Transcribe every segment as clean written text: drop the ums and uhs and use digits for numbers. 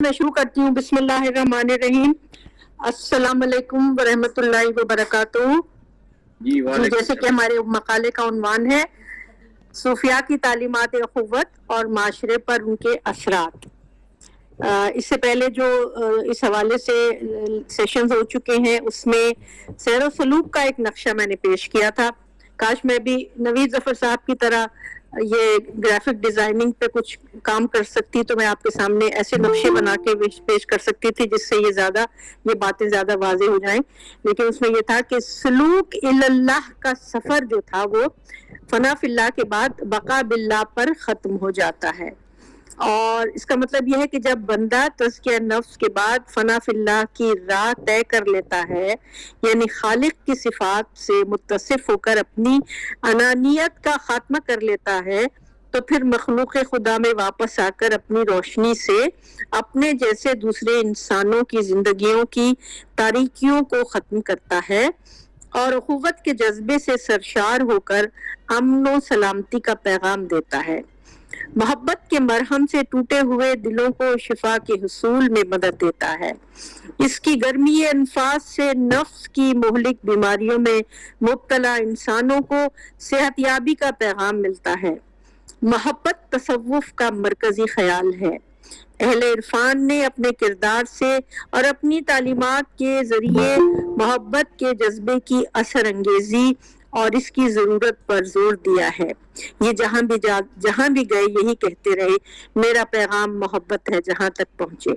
میں شروع کرتی ہوں. بسم اللہ الرحمن الرحیم. السلام علیکم ورحمۃ اللہ وبرکاتہ. جی جیسے کہ ہمارے مقالے کا عنوان ہے صوفیاء کی تعلیمات اخوت اور معاشرے پر ان کے اثرات. اس سے پہلے جو اس حوالے سے سیشنز ہو چکے ہیں اس میں سیر و سلوک کا ایک نقشہ میں نے پیش کیا تھا. کاش میں بھی نوید ظفر صاحب کی طرح یہ گرافک ڈیزائننگ پہ کچھ کام کر سکتی تو میں آپ کے سامنے ایسے نقشے بنا کے پیش کر سکتی تھی جس سے یہ باتیں زیادہ واضح ہو جائیں. لیکن اس میں یہ تھا کہ سلوک اللہ کا سفر جو تھا وہ فنا فی اللہ کے بعد بقا باللہ پر ختم ہو جاتا ہے. اور اس کا مطلب یہ ہے کہ جب بندہ تزکیہ نفس کے بعد فنا فی اللہ کی راہ طے کر لیتا ہے، یعنی خالق کی صفات سے متصف ہو کر اپنی انانیت کا خاتمہ کر لیتا ہے، تو پھر مخلوق خدا میں واپس آ کر اپنی روشنی سے اپنے جیسے دوسرے انسانوں کی زندگیوں کی تاریکیوں کو ختم کرتا ہے اور اخوت کے جذبے سے سرشار ہو کر امن و سلامتی کا پیغام دیتا ہے. محبت کے مرہم سے ٹوٹے ہوئے دلوں کو شفا کے حصول میں مدد دیتا ہے. اس کی گرمی انفاس سے نفس کی مہلک بیماریوں میں مبتلا انسانوں کو صحت یابی کا پیغام ملتا ہے. محبت تصوف کا مرکزی خیال ہے. اہل عرفان نے اپنے کردار سے اور اپنی تعلیمات کے ذریعے محبت کے جذبے کی اثر انگیزی اور اس کی ضرورت پر زور دیا ہے. یہ جہاں بھی گئے یہی کہتے رہے، میرا پیغام محبت ہے جہاں تک پہنچے.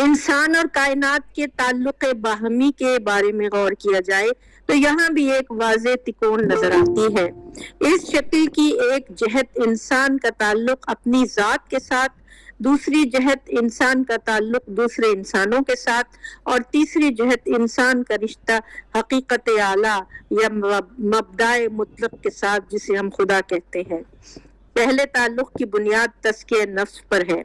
انسان اور کائنات کے تعلق باہمی کے بارے میں غور کیا جائے تو یہاں بھی ایک واضح تکون نظر آتی ہے. اس شکل کی ایک جہت انسان کا تعلق اپنی ذات کے ساتھ، دوسری جہت انسان کا تعلق دوسرے انسانوں کے ساتھ، اور تیسری جہت انسان کا رشتہ حقیقت اعلیٰ یا مبدأ مطلق کے ساتھ جسے ہم خدا کہتے ہیں. پہلے تعلق کی بنیاد تزکیہ نفس پر ہے،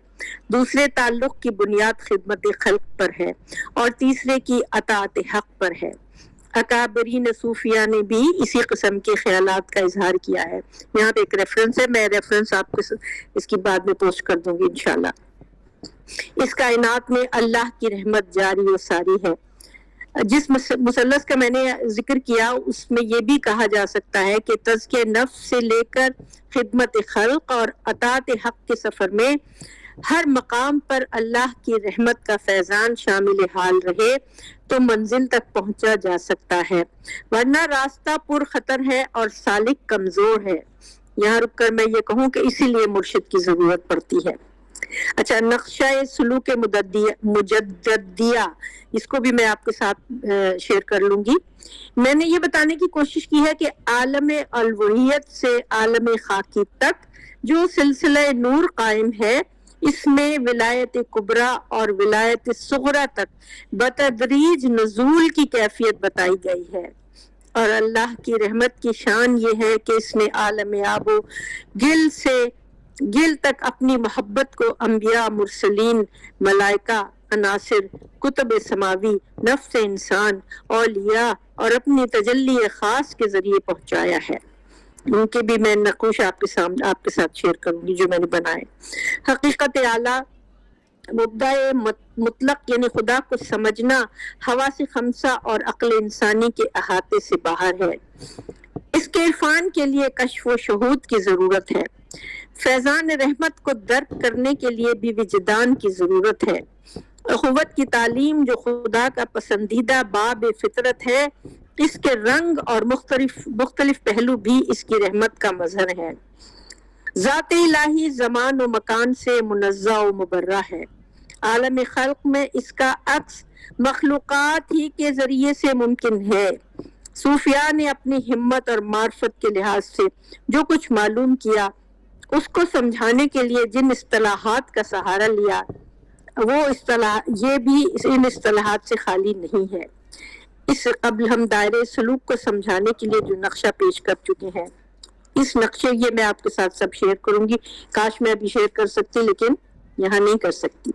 دوسرے تعلق کی بنیاد خدمت خلق پر ہے، اور تیسرے کی اطاعت حق پر ہے. اکابرین صوفیہ نے بھی اسی قسم کے خیالات کا اظہار کیا ہے. یہاں پہ ایک ریفرنس ہے، میں ریفرنس آپ کو اس کی بعد میں پوسٹ کر دوں گی انشاءاللہ. اس کائنات میں اللہ کی رحمت جاری و ساری ہے. جس مثلث کا میں نے ذکر کیا اس میں یہ بھی کہا جا سکتا ہے کہ تزکیہ نفس سے لے کر خدمت خلق اور اطاعت حق کے سفر میں ہر مقام پر اللہ کی رحمت کا فیضان شامل حال رہے تو منزل تک پہنچا جا سکتا ہے، ورنہ راستہ پر خطر ہے اور سالک کمزور ہے. یہاں رک کر میں یہ کہوں کہ اسی لیے مرشد کی ضرورت پڑتی ہے. اچھا، نقشہ سلوک مجددیہ، اس کو بھی میں آپ کے ساتھ شیئر کر لوں گی. میں نے یہ بتانے کی کوشش کی ہے کہ عالم الوہیت سے عالم خاکی تک جو سلسلہ نور قائم ہے، اس میں ولایت کبریٰ اور ولایت صغریٰ تک بتدریج نزول کی کیفیت بتائی گئی ہے. اور اللہ کی رحمت کی شان یہ ہے کہ اس نے عالم آب و گل سے گل تک اپنی محبت کو انبیاء، مرسلین، ملائکہ، عناصر، کتب سماوی، نفس انسان، اولیاء اور اپنی تجلی خاص کے ذریعے پہنچایا ہے. ان کے بھی میں نقوش آپ کے ساتھ شیئر کروں گی جو میں نے بنائے. حقیقت اعلیٰ مبدأ مطلق یعنی خدا کو سمجھنا حواس خمسہ اور عقل انسانی کے احاطے سے باہر ہے. اس کے عرفان کے لیے کشف و شہود کی ضرورت ہے. فیضان رحمت کو درک کرنے کے لیے بھی وجدان کی ضرورت ہے. اخوت کی تعلیم جو خدا کا پسندیدہ باب فطرت ہے، اس کے رنگ اور مختلف پہلو بھی اس کی رحمت کا مظہر ہے. ذات الہی زمان و مکان سے منزہ و مبرہ ہے. عالم خلق میں اس کا عکس مخلوقات ہی کے ذریعے سے ممکن ہے. صوفیاء نے اپنی ہمت اور معرفت کے لحاظ سے جو کچھ معلوم کیا، اس کو سمجھانے کے لیے جن اصطلاحات کا سہارا لیا، وہ یہ بھی ان اصطلاحات سے خالی نہیں ہے. اس سے قبل ہم دائرے سلوک کو سمجھانے کے لیے جو نقشہ پیش کر چکے ہیں، اس نقشے یہ میں آپ کے ساتھ سب شیئر کروں گی. کاش میں ابھی شیئر کر سکتی لیکن یہاں نہیں کر سکتی.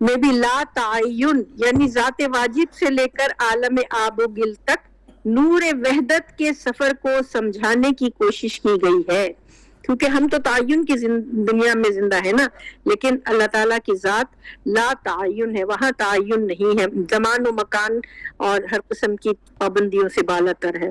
میں بھی لا تعین یعنی ذات واجب سے لے کر عالم آب و گل تک نور وحدت کے سفر کو سمجھانے کی کوشش کی گئی ہے. کیونکہ ہم تو تعین کی دنیا میں زندہ ہے نا، لیکن اللہ تعالیٰ کی ذات لا تعین ہے، وہاں تعین نہیں ہے، زمان و مکان اور ہر قسم کی پابندیوں سے بالا تر ہے۔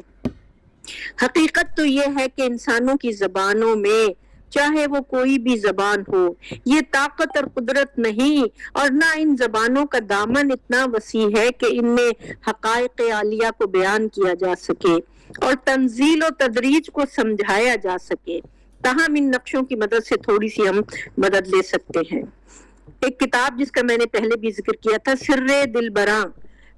حقیقت تو یہ ہے کہ انسانوں کی زبانوں میں، چاہے وہ کوئی بھی زبان ہو، یہ طاقت اور قدرت نہیں، اور نہ ان زبانوں کا دامن اتنا وسیع ہے کہ ان میں حقائق عالیہ کو بیان کیا جا سکے اور تنزیل و تدریج کو سمجھایا جا سکے۔ تاہم ان نقشوں کی مدد سے تھوڑی سی ہم مدد لے سکتے ہیں۔ ایک کتاب جس کا میں نے پہلے بھی ذکر کیا تھا، سر دلبراں،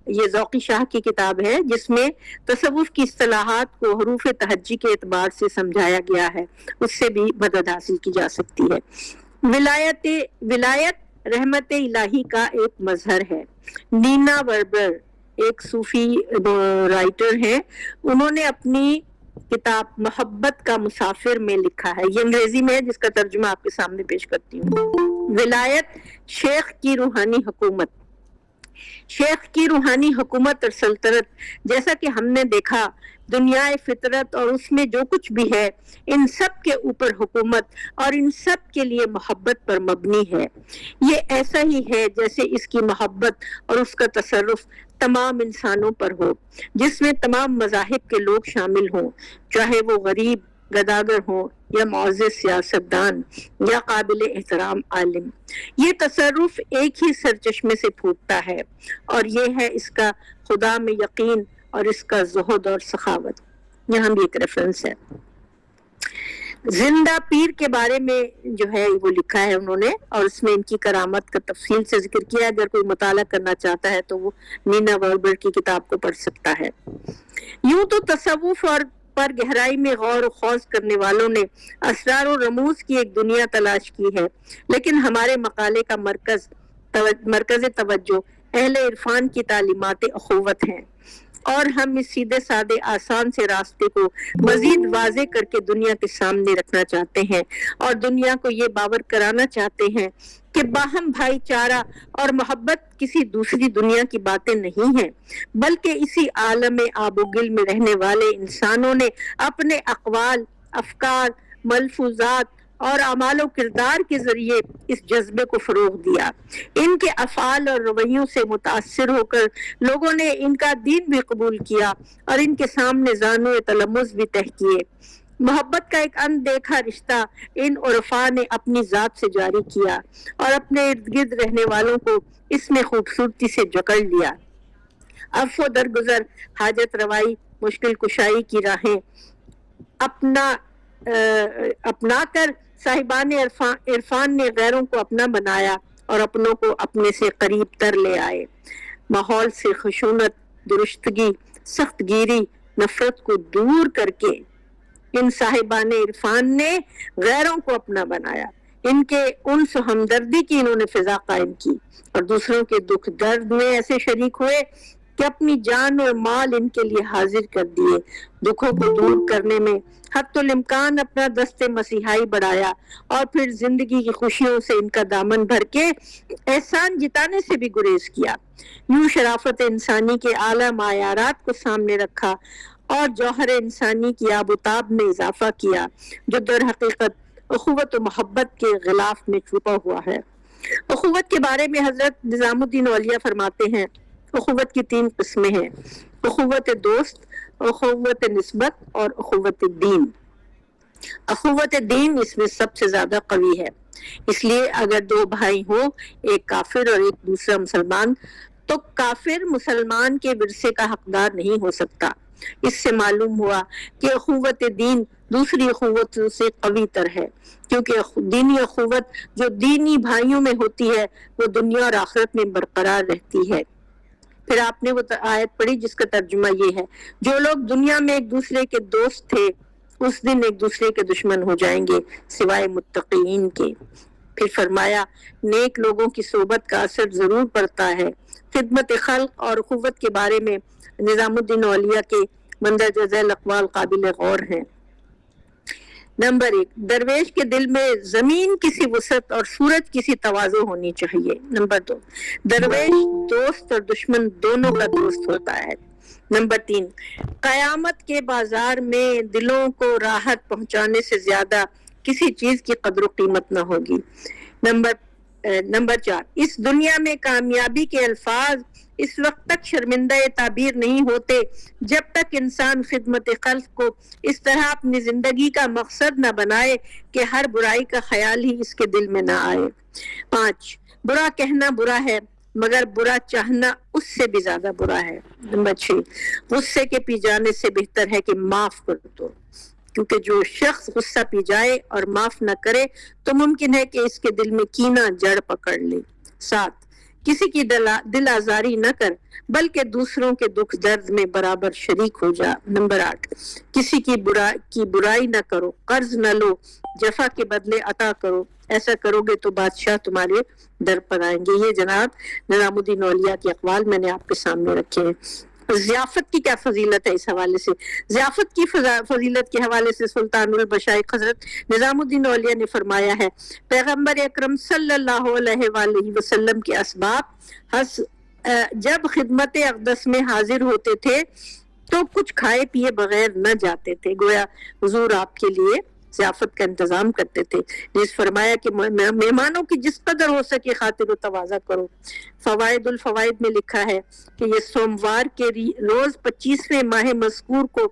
یہ ذوقی شاہ کی کتاب ہے، جس میں تصوف کی اصطلاحات کو حروف تہجی کے اعتبار سے سمجھایا گیا ہے، اس سے بھی مدد حاصل کی جا سکتی ہے۔ ولایت رحمت الہی کا ایک مظہر ہے۔ نینا وربر ایک صوفی رائٹر ہیں، انہوں نے اپنی کتاب محبت کا مسافر میں لکھا ہے، یہ انگریزی میں ہے جس کا ترجمہ آپ کے سامنے پیش کرتی ہوں۔ ولایت شیخ کی روحانی حکومت، شیخ کی روحانی حکومت اور سلطنت، جیسا کہ ہم نے دیکھا دنیا فطرت اور اس میں جو کچھ بھی ہے، ان سب کے اوپر حکومت اور ان سب کے لیے محبت پر مبنی ہے۔ یہ ایسا ہی ہے جیسے اس کی محبت اور اس کا تصرف تمام انسانوں پر ہو، جس میں تمام مذاہب کے لوگ شامل ہوں، چاہے وہ غریب گداگر ہوں یا معزز سیاستدان یا قابل احترام عالم۔ یہ تصرف ایک ہی سرچشمے سے پھوٹتا ہے، اور یہ ہے اس کا خدا میں یقین اور اس کا زہد اور سخاوت۔ یہاں بھی ایک ریفرنس ہے۔ زندہ پیر کے بارے میں جو ہے وہ لکھا ہے انہوں نے، اور اس میں ان کی کرامت کا تفصیل سے ذکر کیا ہے۔ اگر کوئی مطالعہ کرنا چاہتا ہے تو وہ نینا وربر کی کتاب کو پڑھ سکتا ہے۔ یوں تو تصوف اور پر گہرائی میں غور و خوض کرنے والوں نے اسرار و رموز کی ایک دنیا تلاش کی ہے، لیکن ہمارے مقالے کا مرکز توجہ اہل عرفان کی تعلیمات اخوت ہیں، اور ہم اس سیدھے سادے آسان سے راستے کو مزید واضح کر کے دنیا کے سامنے رکھنا چاہتے ہیں، اور دنیا کو یہ باور کرانا چاہتے ہیں کہ باہم بھائی چارہ اور محبت کسی دوسری دنیا کی باتیں نہیں ہیں، بلکہ اسی عالم آب و گل میں رہنے والے انسانوں نے اپنے اقوال، افکار، ملفوظات اور اعمال و کردار کے ذریعے اس جذبے کو فروغ دیا۔ ان کے افعال اور رویوں سے متاثر ہو کر لوگوں نے ان کا دین بھی قبول کیا اور ان کے سامنے زانو تلمذ بھی طے کیے۔ محبت کا ایک اندیکھا رشتہ ان عرفاء نے اپنی ذات سے جاری کیا اور اپنے ارد گرد رہنے والوں کو اس میں خوبصورتی سے جکڑ لیا۔ عفو درگزر، حاجت روائی، مشکل کشائی کی راہیں اپنا کر صاحبان عرفان نے غیروں کو اپنا بنایا اور اپنوں کو اپنے سے قریب تر لے آئے۔ ماحول سے خشونت، درستگی، سخت گیری، نفرت کو دور کر کے ان صاحبان عرفان نے غیروں کو اپنا بنایا۔ ان کے انس و ہمدردی کی انہوں نے فضا قائم کی اور دوسروں کے دکھ درد میں ایسے شریک ہوئے کہ اپنی جان اور مال ان کے لیے حاضر کر دیے۔ دکھوں کو دور کرنے میں حتی الامکان اپنا دست مسیحائی بڑھایا، اور پھر زندگی کی خوشیوں سے ان کا دامن بھر کے احسان جتانے سے بھی گریز کیا۔ یوں شرافت انسانی کے اعلیٰ معیارات کو سامنے رکھا اور جوہر انسانی کی آب و تاب میں اضافہ کیا، جو در حقیقت اخوت و محبت کے غلاف میں چھپا ہوا ہے۔ اخوت کے بارے میں حضرت نظام الدین اولیاء فرماتے ہیں، اخوت کی 3 قسمیں ہیں: اخوت دوست، اخوت نسبت اور اخوت دین۔ اخوت دین اس میں سب سے زیادہ قوی ہے، اس لیے اگر 2 بھائی ہوں، ایک کافر اور ایک دوسرا مسلمان، تو کافر مسلمان کے ورثے کا حقدار نہیں ہو سکتا۔ اس سے معلوم ہوا کہ اخوت دین دوسری اخوت سے قوی تر ہے، کیونکہ دینی اخوت جو دینی بھائیوں میں ہوتی ہے وہ دنیا اور آخرت میں برقرار رہتی ہے۔ پھر آپ نے وہ آیت پڑھی جس کا ترجمہ یہ ہے، جو لوگ دنیا میں ایک دوسرے کے دوست تھے اس دن ایک دوسرے کے دشمن ہو جائیں گے سوائے متقین کے۔ پھر فرمایا، نیک لوگوں کی صحبت کا اثر ضرور پڑتا ہے۔ خدمت خلق اور اخوت کے بارے میں نظام الدین اولیاء کے مندرجہ ذیل اقوال قابل غور ہیں۔ نمبر 1، درویش کے دل میں زمین کی سی وسعت اور سورج کی سی تواضع ہونی چاہیے۔ نمبر 2، درویش دوست اور دشمن دونوں کا دوست ہوتا ہے۔ نمبر 3، قیامت کے بازار میں دلوں کو راحت پہنچانے سے زیادہ کسی چیز کی قدر و قیمت نہ ہوگی۔ نمبر 4، اس دنیا میں کامیابی کے الفاظ اس وقت تک شرمندہ تعبیر نہیں ہوتے جب تک انسان خدمت خلق کو اس طرح اپنی زندگی کا مقصد نہ بنائے کہ ہر برائی کا خیال ہی اس کے دل میں نہ آئے۔ 5، برا کہنا برا ہے مگر برا چاہنا اس سے بھی زیادہ برا ہے۔ نمبر 6، غصے کے پی جانے سے بہتر ہے کہ معاف کر دو، کیونکہ جو شخص غصہ پی جائے اور معاف نہ کرے تو ممکن ہے کہ اس کے دل میں کینہ جڑ پکڑ لے۔ 7، کسی کی دل آزاری نہ کر بلکہ دوسروں کے دکھ درد میں برابر شریک ہو جا۔ نمبر 8، کسی کی برائی نہ کرو، قرض نہ لو، جفا کے بدلے عطا کرو، ایسا کرو گے تو بادشاہ تمہارے در پر آئیں گے۔ یہ جناب نظام الدین اولیاء کے اقوال میں نے آپ کے سامنے رکھے ہیں۔ ضیافت کی کیا فضیلت ہے اس حوالے سے؟ ضیافت کی فضیلت کے حوالے سے سلطان المشائخ حضرت نظام الدین اولیاء نے فرمایا ہے، پیغمبر اکرم صلی اللہ علیہ وآلہ وسلم کے اسباب جب خدمت اقدس میں حاضر ہوتے تھے تو کچھ کھائے پیے بغیر نہ جاتے تھے، گویا حضور آپ کے لیے ضیافت کا انتظام کرتے تھے۔ جس فرمایا کہ مہمانوں کی جس قدر ہو سکے خاطر و تواضع کرو۔ فوائد الفوائد میں لکھا ہے کہ یہ سوموار کے روز 25ویں ماہ مذکور کو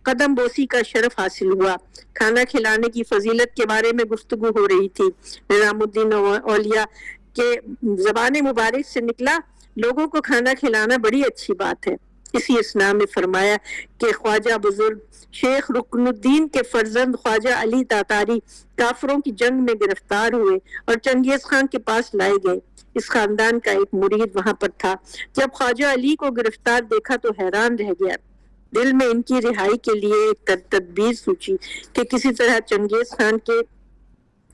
قدم بوسی کا شرف حاصل ہوا۔ کھانا کھلانے کی فضیلت کے بارے میں گفتگو ہو رہی تھی۔ نظام الدین اولیاء کے زبان مبارک سے نکلا، لوگوں کو کھانا کھلانا بڑی اچھی بات ہے۔ اسی اسنا میں فرمایا کہ خواجہ بزرگ شیخ رکن الدین کے فرزند خواجہ علی تاتاری کافروں کی جنگ میں گرفتار ہوئے اور چنگیز خان کے پاس لائے گئے۔ اس خاندان کا ایک مرید وہاں پر تھا، جب خواجہ علی کو گرفتار دیکھا تو حیران رہ گیا۔ دل میں ان کی رہائی کے لیے ایک تدبیر سوچی کہ کسی طرح چنگیز خان کے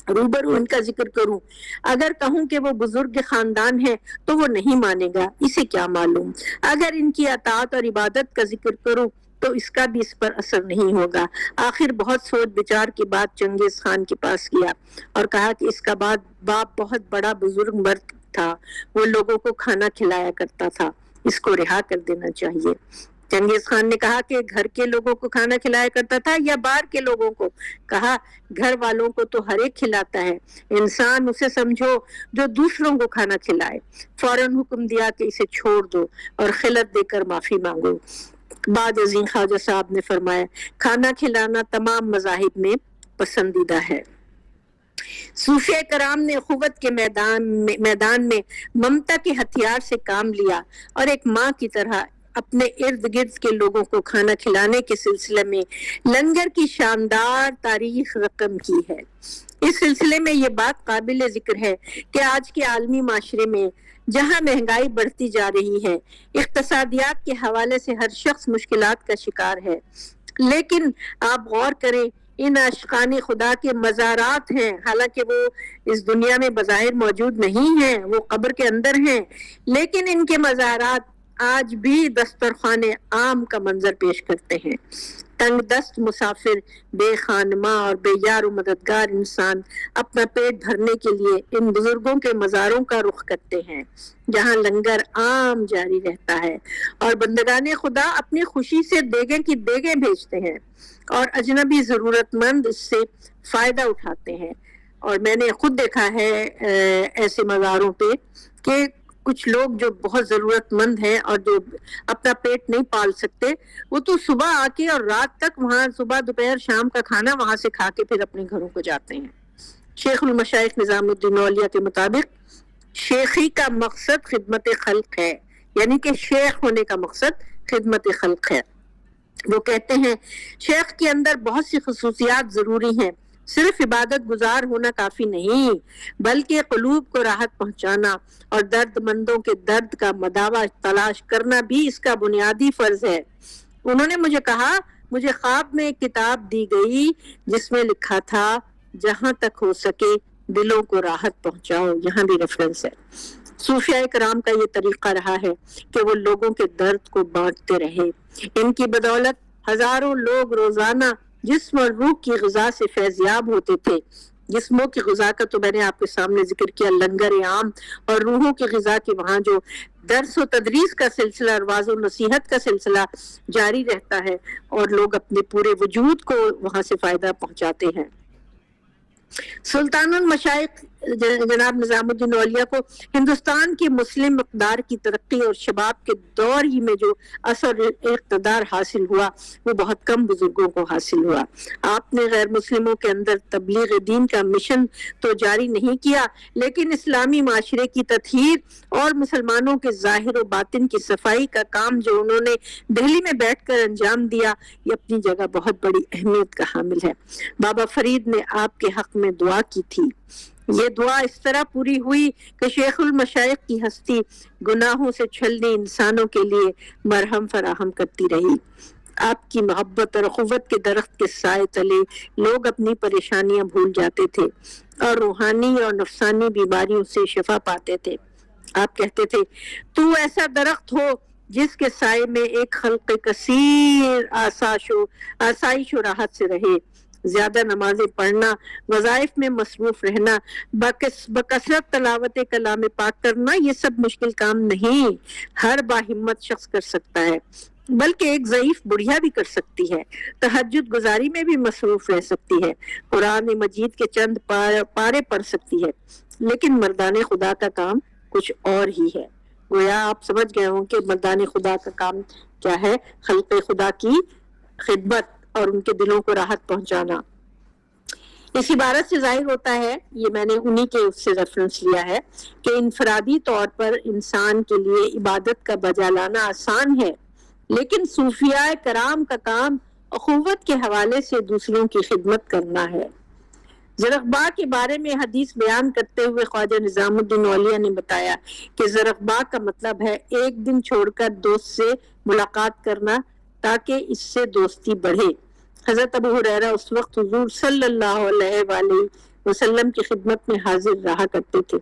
روبرو ان کا ذکر کروں، اگر کہوں کہ وہ بزرگ خاندان ہے تو وہ نہیں مانے گا، اسے کیا معلوم، اگر ان کی اطاعت اور عبادت کا ذکر کروں تو اس کا بھی اس پر اثر نہیں ہوگا۔ آخر بہت سوچ بچار کے بعد چنگیز خان کے پاس گیا اور کہا کہ اس کا باپ بہت بڑا بزرگ مرد تھا، وہ لوگوں کو کھانا کھلایا کرتا تھا، اس کو رہا کر دینا چاہیے۔ چنگیز خان نے کہا کہ گھر کے لوگوں کو کھانا کھلایا کرتا تھا یا باہر کے لوگوں کو؟ کہا گھر والوں کو تو ہر ایک کھلاتا ہے، انسان اسے سمجھو جو دوسروں کو کھانا کھلائے۔ فوراً حکم دیا کہ اسے چھوڑ دو اور خلعت دے کر معافی مانگو۔ بعد ازیں خواجہ صاحب نے فرمایا کھانا کھلانا تمام مذاہب میں پسندیدہ ہے۔ صوفیہ کرام نے اخوت کے میدان میں ممتا کے ہتھیار سے کام لیا اور ایک ماں کی طرح اپنے ارد گرد کے لوگوں کو کھانا کھلانے کے سلسلے میں لنگر کی شاندار تاریخ رقم کی ہے۔ اس سلسلے میں یہ بات قابل ذکر ہے کہ آج کے عالمی معاشرے میں جہاں مہنگائی بڑھتی جا رہی ہے، اقتصادیات کے حوالے سے ہر شخص مشکلات کا شکار ہے، لیکن آپ غور کریں ان عاشقان خدا کے مزارات ہیں، حالانکہ وہ اس دنیا میں بظاہر موجود نہیں ہیں، وہ قبر کے اندر ہیں، لیکن ان کے مزارات آج بھی دسترخوان عام کا منظر پیش کرتے ہیں۔ تنگ دست مسافر، بے خانماں اور بے یار و مددگار انسان اپنا پیٹ بھرنے کے لیے ان بزرگوں کے مزاروں کا رخ کرتے ہیں جہاں لنگر عام جاری رہتا ہے اور بندگان خدا اپنی خوشی سے دیگیں کی دیگیں بھیجتے ہیں اور اجنبی ضرورت مند اس سے فائدہ اٹھاتے ہیں۔ اور میں نے خود دیکھا ہے ایسے مزاروں پہ کہ کچھ لوگ جو بہت ضرورت مند ہیں اور جو اپنا پیٹ نہیں پال سکتے، وہ تو صبح آ کے اور رات تک وہاں صبح دوپہر شام کا کھانا وہاں سے کھا کے پھر اپنے گھروں کو جاتے ہیں۔ شیخ المشائخ نظام الدین اولیاء کے مطابق شیخی کا مقصد خدمت خلق ہے، یعنی کہ شیخ ہونے کا مقصد خدمت خلق ہے۔ وہ کہتے ہیں شیخ کے اندر بہت سی خصوصیات ضروری ہیں، صرف عبادت گزار ہونا کافی نہیں بلکہ قلوب کو راحت پہنچانا اور درد مندوں کے درد کا مداوع تلاش کرنا بھی اس کا بنیادی فرض ہے۔ انہوں نے مجھے کہا مجھے خواب میں ایک کتاب دی گئی جس میں لکھا تھا جہاں تک ہو سکے دلوں کو راحت پہنچاؤ، یہاں بھی ریفرنس ہے۔ صوفیاء کرام کا یہ طریقہ رہا ہے کہ وہ لوگوں کے درد کو بانٹتے رہے، ان کی بدولت ہزاروں لوگ روزانہ جسم اور روح کی غذا سے فیضیاب ہوتے تھے۔ جسموں کی غذا کا تو میں نے آپ کے سامنے ذکر کیا، لنگر عام، اور روحوں کی غذا کے وہاں جو درس و تدریس کا سلسلہ اور واعظ و نصیحت کا سلسلہ جاری رہتا ہے اور لوگ اپنے پورے وجود کو وہاں سے فائدہ پہنچاتے ہیں۔ سلطان المشائخ جناب نظام الدین اولیاء کو ہندوستان کی مسلم مقدار کی ترقی اور شباب کے دور ہی میں جو اثر اقتدار حاصل ہوا وہ بہت کم بزرگوں کو حاصل ہوا. آپ نے غیر مسلموں کے اندر تبلیغ دین کا مشن تو جاری نہیں کیا، لیکن اسلامی معاشرے کی تطہیر اور مسلمانوں کے ظاہر و باطن کی صفائی کا کام جو انہوں نے دہلی میں بیٹھ کر انجام دیا یہ اپنی جگہ بہت بڑی اہمیت کا حامل ہے. بابا فرید نے آپ کے حق میں دعا کی تھی. یہ دعا اس طرح پوری ہوئی کہ شیخ المشائخ کی ہستی گناہوں سے چھلنے انسانوں کے لیے مرہم فراہم کرتی رہی. آپ کی محبت اور اخوت کے درخت کے سائے تلے لوگ اپنی پریشانیاں بھول جاتے تھے اور روحانی اور نفسانی بیماریوں سے شفا پاتے تھے. آپ کہتے تھے تو ایسا درخت ہو جس کے سائے میں ایک خلق کثیر آسائش و راحت سے رہے. زیادہ نمازیں پڑھنا، وظائف میں مصروف رہنا، بکثرت تلاوت کلام پاک کرنا یہ سب مشکل کام نہیں، ہر باہمت شخص کر سکتا ہے، بلکہ ایک ضعیف بڑھیا بھی کر سکتی ہے. تہجد گزاری میں بھی مصروف رہ سکتی ہے، قرآن مجید کے چند پارے پڑھ سکتی ہے، لیکن مردان خدا کا کام کچھ اور ہی ہے. گویا آپ سمجھ گئے ہوں کہ مردان خدا کا کام کیا ہے، خلق خدا کی خدمت اور ان کے دلوں کو راحت پہنچانا. اس عبارت سے ظاہر ہوتا ہے، یہ میں نے انہی کے اس سے ریفرنس لیا ہے، کہ انفرادی طور پر انسان کے لیے عبادت کا بجا لانا آسان ہے، لیکن صوفیاء کرام کا کام اخوت کے حوالے سے دوسروں کی خدمت کرنا ہے. زرقبا کے بارے میں حدیث بیان کرتے ہوئے خواجہ نظام الدین اولیاء نے بتایا کہ زرقبا کا مطلب ہے ایک دن چھوڑ کر دوست سے ملاقات کرنا تاکہ اس سے دوستی بڑھے. حضرت ابو ہریرہ اس وقت حضور صلی اللہ علیہ وآلہ وسلم کی خدمت میں حاضر رہا کرتے تھے.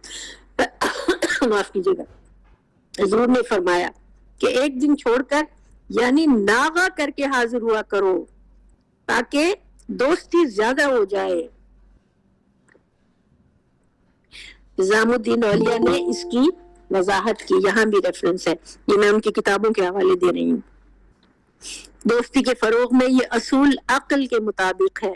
معاف کیجیے گا. حضور نے فرمایا کہ ایک دن چھوڑ کر یعنی ناغہ کر کے حاضر ہوا کرو تاکہ دوستی زیادہ ہو جائے. نظام الدین اولیاء نے اس کی وضاحت کی، یہاں بھی ریفرنس ہے، یہ میں ان کی کتابوں کے حوالے دے رہی ہوں. دوستی کے فروغ میں یہ اصول عقل کے مطابق ہے.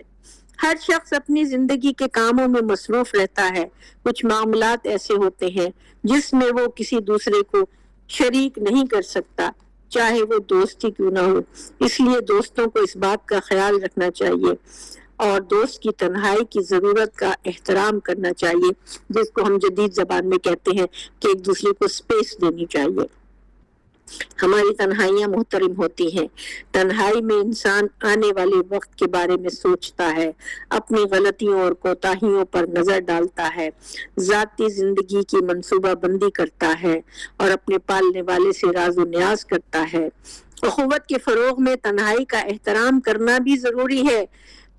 ہر شخص اپنی زندگی کے کاموں میں مصروف رہتا ہے. کچھ معاملات ایسے ہوتے ہیں جس میں وہ کسی دوسرے کو شریک نہیں کر سکتا، چاہے وہ دوست ہی کیوں نہ ہو. اس لیے دوستوں کو اس بات کا خیال رکھنا چاہیے اور دوست کی تنہائی کی ضرورت کا احترام کرنا چاہیے، جس کو ہم جدید زبان میں کہتے ہیں کہ ایک دوسرے کو سپیس دینی چاہیے. ہماری تنہائیاں محترم ہوتی ہیں. تنہائی میں انسان آنے والے وقت کے بارے میں سوچتا ہے، اپنی غلطیوں اور کوتاہیوں پر نظر ڈالتا ہے، ذاتی زندگی کی منصوبہ بندی کرتا ہے اور اپنے پالنے والے سے راز و نیاز کرتا ہے. اخوت کے فروغ میں تنہائی کا احترام کرنا بھی ضروری ہے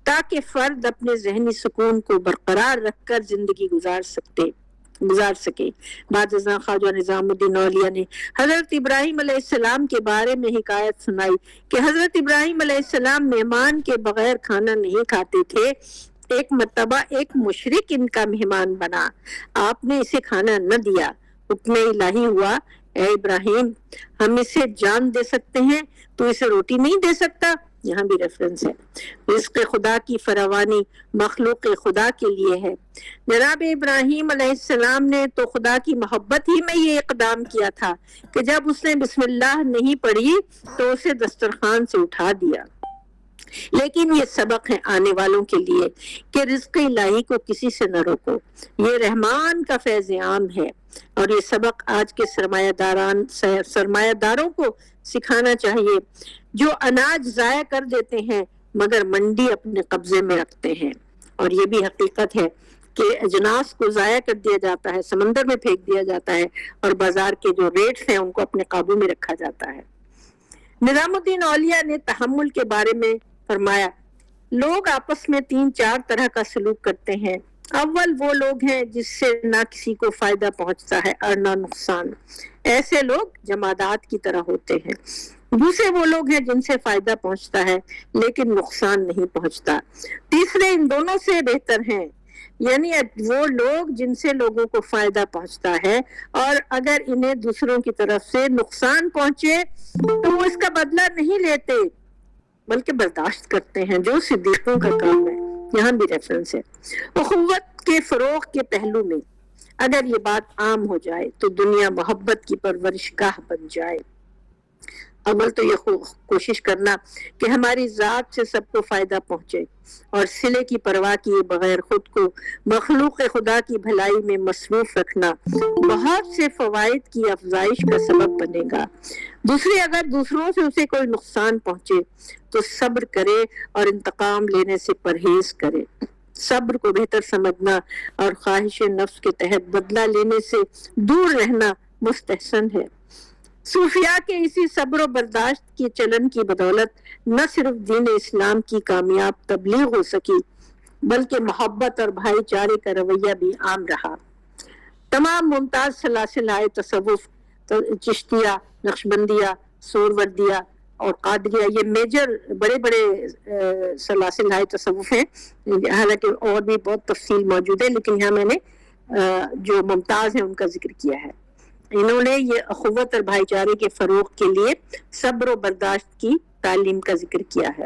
تاکہ فرد اپنے ذہنی سکون کو برقرار رکھ کر زندگی گزار سکے. بعد ازاں خواجہ نظام الدین اولیاء نے حضرت ابراہیم علیہ السلام کے بارے میں حکایت سنائی کہ حضرت ابراہیم علیہ السلام مہمان کے بغیر کھانا نہیں کھاتے تھے. ایک مرتبہ ایک مشرک ان کا مہمان بنا، آپ نے اسے کھانا نہ دیا. حکم الہی ہوا، اے ابراہیم ہم اسے جان دے سکتے ہیں، تو اسے روٹی نہیں دے سکتا. یہاں بھی ریفرنس ہے. رزق خدا کی فراوانی مخلوق خدا کے لیے ہے. جناب ابراہیم علیہ السلام نے تو خدا کی محبت ہی میں یہ اقدام کیا تھا کہ جب اس نے بسم اللہ نہیں پڑھی تو اسے دسترخوان سے اٹھا دیا. لیکن یہ سبق ہے آنے والوں کے لیے کہ رزق الہی کو کسی سے نہ روکو، یہ رحمان کا فیض عام ہے. اور یہ سبق آج کے سرمایہ داروں کو سکھانا چاہیے جو اناج ضائع کر دیتے ہیں مگر منڈی اپنے قبضے میں رکھتے ہیں. اور یہ بھی حقیقت ہے کہ اجناس کو ضائع کر دیا جاتا ہے، سمندر میں پھینک دیا جاتا ہے اور بازار کے جو ریٹس ہیں ان کو اپنے قابو میں رکھا جاتا ہے. نظام الدین اولیاء نے تحمل کے بارے میں فرمایا، لوگ آپس میں 3-4 طرح کا سلوک کرتے ہیں. اول وہ لوگ ہیں جس سے نہ کسی کو فائدہ پہنچتا ہے اور نہ نقصان، ایسے لوگ جمادات کی طرح ہوتے ہیں. دوسرے وہ لوگ ہیں جن سے فائدہ پہنچتا ہے لیکن نقصان نہیں پہنچتا. تیسرے ان دونوں سے بہتر ہیں، یعنی وہ لوگ جن سے لوگوں کو فائدہ پہنچتا ہے اور اگر انہیں دوسروں کی طرف سے نقصان پہنچے تو وہ اس کا بدلہ نہیں لیتے بلکہ برداشت کرتے ہیں، جو صدیقوں کا کام ہے. یہاں بھی ریفرنس ہے۔ اخوت کے فروغ کے پہلو میں اگر یہ بات عام ہو جائے تو دنیا محبت کی پرورش گاہ بن جائے۔ اول تو یہ کوشش کرنا کہ ہماری ذات سے سب کو فائدہ پہنچے اور صلے کی پرواہ کیے بغیر خود کو مخلوق خدا کی بھلائی میں مصروف رکھنا بہت سے فوائد کی افزائش کا سبب بنے گا۔ دوسری، اگر دوسروں سے اسے کوئی نقصان پہنچے تو صبر کرے اور انتقام لینے سے پرہیز کرے۔ صبر کو بہتر سمجھنا اور خواہش نفس کے تحت بدلہ لینے سے دور رہنا مستحسن ہے۔ صوفیاء کے اسی صبر و برداشت کے چلن کی بدولت نہ صرف دین اسلام کی کامیاب تبلیغ ہو سکی بلکہ محبت اور بھائی چارے کا رویہ بھی عام رہا۔ تمام ممتاز سلاسل تصوف، چشتیہ، نقشبندیہ، سوروردیہ اور قادریہ، یہ میجر بڑے بڑے سلاسل تصوف ہیں، حالانکہ اور بھی بہت تفصیل موجود ہے، لیکن یہاں میں نے جو ممتاز ہیں ان کا ذکر کیا ہے۔ انہوں نے یہ اخوت اور بھائی چارے کے فروغ کے لیے صبر و برداشت کی تعلیم کا ذکر کیا ہے۔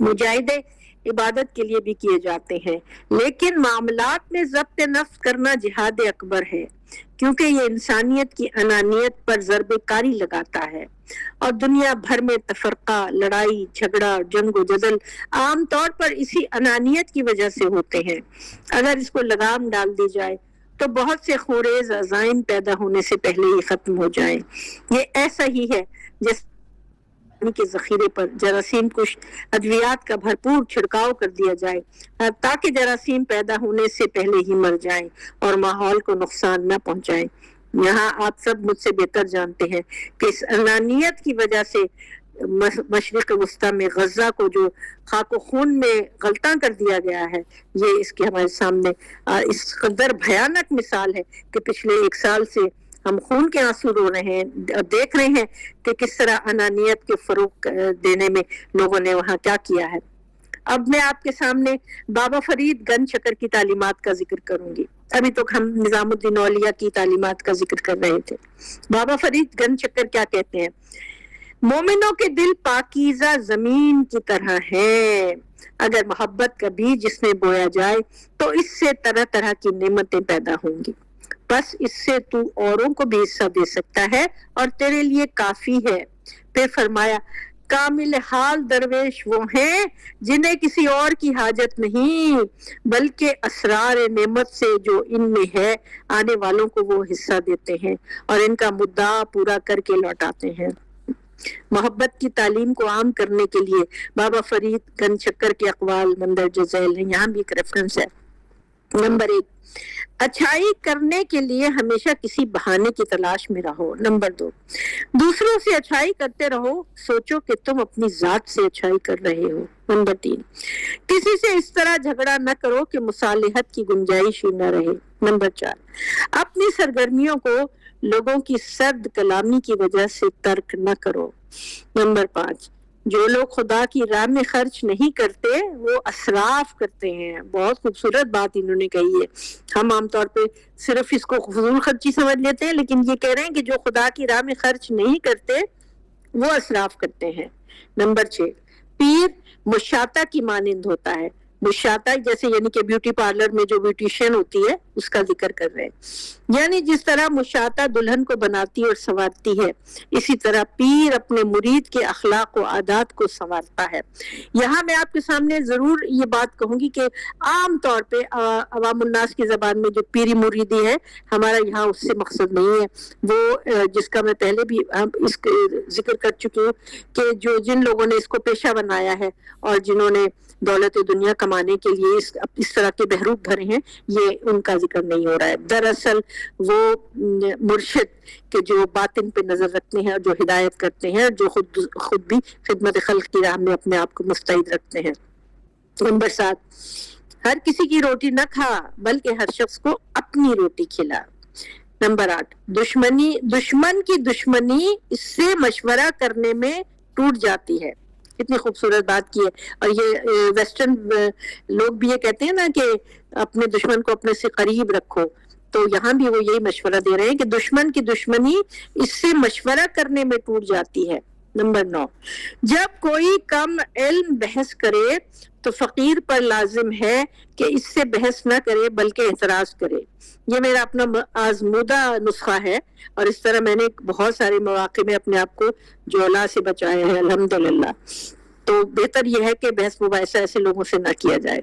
مجاہدے عبادت کے لیے بھی کیے جاتے ہیں، لیکن معاملات میں ضبط نفس کرنا جہاد اکبر ہے، کیونکہ یہ انسانیت کی انانیت پر ضرب کاری لگاتا ہے، اور دنیا بھر میں تفرقہ، لڑائی جھگڑا، جنگ و جدل عام طور پر اسی انانیت کی وجہ سے ہوتے ہیں۔ اگر اس کو لگام ڈال دی جائے تو بہت سے خوریز عزائم پیدا ہونے سے پہلے ہی ختم ہو جائیں۔ یہ ایسا ہی ہے جیسے کے ذخیرے پر جراثیم کش ادویات کا بھرپور چھڑکاؤ کر دیا جائے تاکہ جراثیم پیدا ہونے سے پہلے ہی مر جائیں اور ماحول کو نقصان نہ پہنچائیں۔ یہاں آپ سب مجھ سے بہتر جانتے ہیں کہ اس انانیت کی وجہ سے مشرق وسطیٰ میں غزہ کو جو خاک و خون میں غلطاں کر دیا گیا ہے، یہ اس کے ہمارے سامنے اس قدر بھیانک مثال ہے کہ پچھلے 1 سال سے ہم خون کے آنسو رو رہے ہیں، دیکھ رہے ہیں کہ کس طرح انانیت کے فروغ دینے میں لوگوں نے وہاں کیا کیا ہے۔ اب میں آپ کے سامنے بابا فرید گنج شکر کی تعلیمات کا ذکر کروں گی۔ ابھی تو ہم نظام الدین اولیاء کی تعلیمات کا ذکر کر رہے تھے۔ بابا فرید گنج شکر کیا کہتے ہیں؟ مومنوں کے دل پاکیزہ زمین کی طرح ہے، اگر محبت کا بیج جس میں بویا جائے تو اس سے طرح طرح کی نعمتیں پیدا ہوں گی، بس اس سے تو اوروں کو بھی حصہ دے سکتا ہے اور تیرے لیے کافی ہے۔ پھر فرمایا، کامل حال درویش وہ ہیں جنہیں کسی اور کی حاجت نہیں بلکہ اسرار نعمت سے جو ان میں ہے آنے والوں کو وہ حصہ دیتے ہیں اور ان کا مدعا پورا کر کے لوٹاتے ہیں۔ محبت کی تعلیم کو عام کرنے کے لیے بابا فرید گنج شکر کے اقوال مندرجہ ذیل ہیں، یہاں بھی ایک ریفرنس ہے۔ نمبر 1، اچھائی کرنے کے لیے ہمیشہ کسی بہانے کی تلاش میں رہو۔ نمبر 2، دوسروں سے اچھائی کرتے رہو، سوچو کہ تم اپنی ذات سے اچھائی کر رہے ہو۔ نمبر 3، کسی سے اس طرح جھگڑا نہ کرو کہ مصالحت کی گنجائش ہی نہ رہے۔ نمبر 4، اپنی سرگرمیوں کو لوگوں کی سرد کلامی کی وجہ سے ترک نہ کرو۔ نمبر 5، جو لوگ خدا کی راہ میں خرچ نہیں کرتے وہ اسراف کرتے ہیں۔ بہت خوبصورت بات انہوں نے کہی ہے۔ ہم عام طور پہ صرف اس کو فضول خرچی سمجھ لیتے ہیں، لیکن یہ کہہ رہے ہیں کہ جو خدا کی راہ میں خرچ نہیں کرتے وہ اسراف کرتے ہیں۔ نمبر 6، پیر مشاطہ کی مانند ہوتا ہے۔ مشاطہ جیسے یعنی کہ بیوٹی پارلر میں جو بیوٹیشین ہوتی ہے اس کا ذکر کر رہے ہیں، یعنی جس طرح مشاطہ دلہن کو بناتی اور سنوارتی ہے، اسی طرح پیر اپنے مرید کے اخلاق و عادات کو سنوارتا ہے۔ یہاں میں آپ کے سامنے ضرور یہ بات کہوں گی کہ عام طور پہ عوام الناس کی زبان میں جو پیری مریدی ہے، ہمارا یہاں اس سے مقصد نہیں ہے، وہ جس کا میں پہلے بھی اس ذکر کر چکی ہوں کہ جن لوگوں نے اس کو پیشہ بنایا ہے اور جنہوں نے دولت دنیا کمانے کے لیے اس طرح کے بہروپ بھرے ہیں، یہ ان کا ذکر نہیں ہو رہا ہے۔ دراصل وہ مرشد کہ جو باطن پہ نظر رکھتے ہیں اور جو ہدایت کرتے ہیں، جو خود بھی خدمت خلق کی راہ میں اپنے آپ کو مستعد رکھتے ہیں۔ نمبر 7، ہر کسی کی روٹی نہ کھا بلکہ ہر شخص کو اپنی روٹی کھلا۔ نمبر 8، دشمن کی دشمنی اس سے مشورہ کرنے میں ٹوٹ جاتی ہے۔ اتنی خوبصورت بات کی ہے، اور یہ ویسٹرن لوگ بھی یہ کہتے ہیں نا کہ اپنے دشمن کو اپنے سے قریب رکھو، تو یہاں بھی وہ یہی مشورہ دے رہے ہیں کہ دشمن کی دشمنی اس سے مشورہ کرنے میں ٹوٹ جاتی ہے۔ نمبر 9، جب کوئی کم علم بحث کرے تو فقیر پر لازم ہے کہ اس سے بحث نہ کرے بلکہ اعتراض کرے۔ یہ میرا اپنا آزمودہ نسخہ ہے، اور اس طرح میں نے بہت سارے مواقع میں اپنے آپ کو جولا سے بچایا ہے الحمدللہ۔ تو بہتر یہ ہے کہ بحث مباحثہ ایسے لوگوں سے نہ کیا جائے۔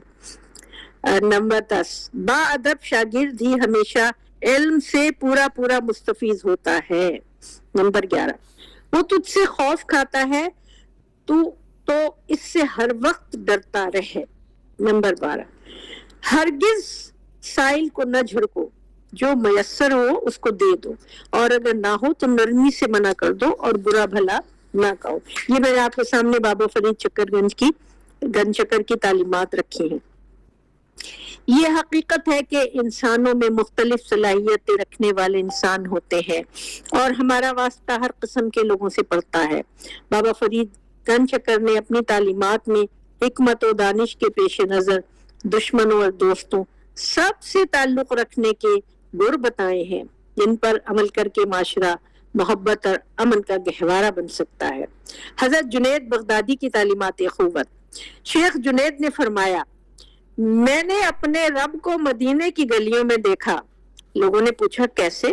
نمبر 10، با ادب شاگرد ہی ہمیشہ علم سے پورا مستفیض ہوتا ہے۔ نمبر 11، وہ تجھ سے خوف کھاتا ہے تو اس سے ہر وقت ڈرتا رہے۔ نمبر 12، ہرگز سائل کو نہ جھڑکو، جو میسر ہو اس کو دے دو، اور اگر نہ ہو تو نرمی سے منع کر دو اور برا بھلا نہ کہو۔ یہ میں نے آپ کے سامنے بابا فرید چکر گنج چکر کی تعلیمات رکھی ہیں۔ یہ حقیقت ہے کہ انسانوں میں مختلف صلاحیتیں رکھنے والے انسان ہوتے ہیں، اور ہمارا واسطہ ہر قسم کے لوگوں سے پڑتا ہے۔ بابا فرید گنج چکر نے اپنی تعلیمات میں حکمت و دانش کے پیش نظر دشمنوں اور دوستوں سب سے تعلق رکھنے کے گر بتائے ہیں، جن پر عمل کر کے معاشرہ محبت اور امن کا گہوارہ بن سکتا ہے۔ حضرت جنید بغدادی کی تعلیمات اخوت۔ شیخ جنید نے فرمایا، میں نے اپنے رب کو مدینے کی گلیوں میں دیکھا۔ لوگوں نے پوچھا کیسے؟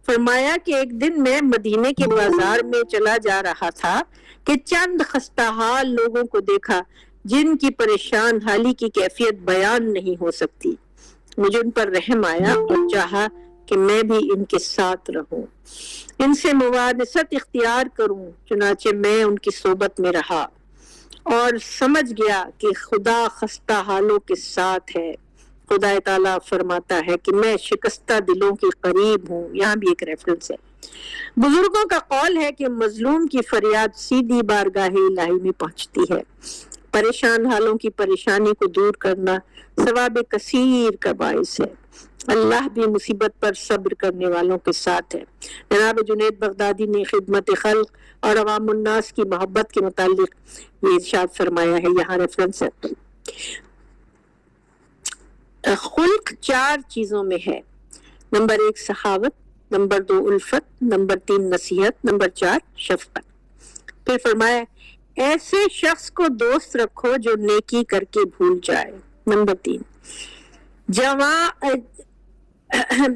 فرمایا کہ ایک دن میں مدینے کے بازار میں چلا جا رہا تھا کہ چند خستہ حال لوگوں کو دیکھا جن کی پریشان حالی کی کیفیت بیان نہیں ہو سکتی۔ مجھے ان پر رحم آیا اور چاہا کہ میں بھی ان کے ساتھ رہوں، ان سے موانست اختیار کروں۔ چنانچہ میں ان کی صحبت میں رہا اور سمجھ گیا کہ خدا خستہ حالوں کے ساتھ ہے۔ خدا تعالیٰ فرماتا ہے کہ میں شکستہ دلوں کے قریب ہوں۔ یہاں بھی ایک ریفرنس ہے۔ بزرگوں کا قول ہے کہ مظلوم کی فریاد سیدھی بارگاہ الہی میں پہنچتی ہے۔ پریشان حالوں کی پریشانی کو دور کرنا ثواب کثیر کا باعث ہے۔ اللہ بھی مصیبت پر صبر کرنے والوں کے ساتھ ہے۔ جناب جنید بغدادی نے خدمت خلق اور عوام الناس کی محبت کے متعلق یہ ارشاد فرمایا ہے، یہاں ریفرنس ہے۔ خلق 4 چیزوں میں ہے۔ نمبر 1 سخاوت، نمبر 2 الفت، نمبر 3 نصیحت، نمبر 4 شفقت۔ پھر فرمایا ایسے شخص کو دوست رکھو جو نیکی کر کے بھول جائے۔ نمبر 3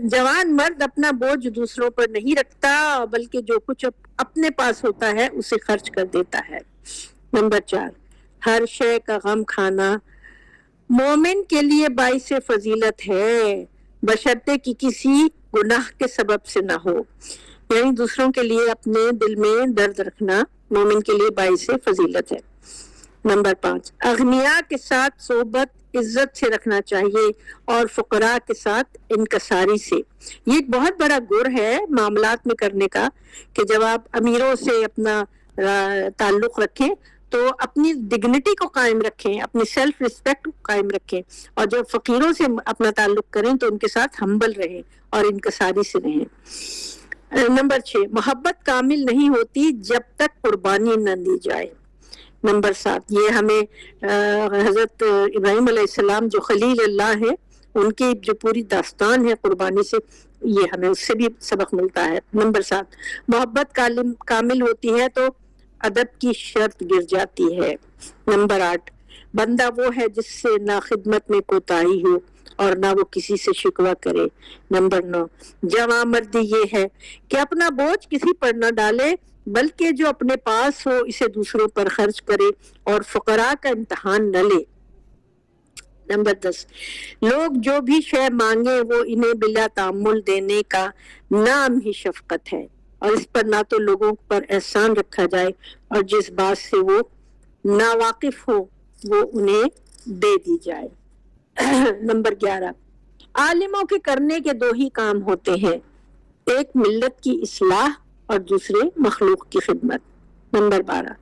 جوان مرد اپنا بوجھ دوسروں پر نہیں رکھتا بلکہ جو کچھ اپنے پاس ہوتا ہے اسے خرچ کر دیتا ہے۔ نمبر 4 ہر شے کا غم کھانا مومن کے لیے باعث فضیلت ہے، بشرطے کہ کسی گناہ کے سبب سے نہ ہو۔ یعنی دوسروں کے لیے اپنے دل میں درد رکھنا مومن کے لیے باعث فضیلت ہے۔ نمبر 5 اغنیاء کے ساتھ صحبت عزت سے رکھنا چاہیے اور فقراء کے ساتھ انکساری سے۔ یہ ایک بہت بڑا گر ہے معاملات میں کرنے کا کہ جب آپ امیروں سے اپنا تعلق رکھیں تو اپنی ڈگنیٹی کو قائم رکھیں، اپنی سیلف ریسپیکٹ کو قائم رکھیں، اور جب فقیروں سے اپنا تعلق کریں تو ان کے ساتھ ہمبل رہیں اور انکساری سے رہیں۔ نمبر 6 محبت کامل نہیں ہوتی جب تک قربانی نہ دی جائے۔ نمبر 7 یہ ہمیں حضرت ابراہیم علیہ السلام جو خلیل اللہ ہے ان کی جو پوری داستان ہے قربانی سے، یہ ہمیں اس سے بھی سبق ملتا ہے۔ نمبر 7 محبت کامل ہوتی ہے تو ادب کی شرط گر جاتی ہے۔ نمبر 8 بندہ وہ ہے جس سے نہ خدمت میں کوتاہی ہو اور نہ وہ کسی سے شکوہ کرے۔ نمبر 9 جواں مردی یہ ہے کہ اپنا بوجھ کسی پر نہ ڈالے بلکہ جو اپنے پاس ہو اسے دوسروں پر خرچ کرے اور فقراء کا امتحان نہ لے۔ نمبر 10 لوگ جو بھی شے مانگے وہ انہیں بلا تعمل دینے کا نام ہی شفقت ہے، اور اس پر نہ تو لوگوں پر احسان رکھا جائے اور جس بات سے وہ ناواقف ہو وہ انہیں دے دی جائے۔ نمبر 11 عالموں کے کرنے کے 2 ہی کام ہوتے ہیں، ایک ملت کی اصلاح اور دوسرے مخلوق کی خدمت۔ نمبر 12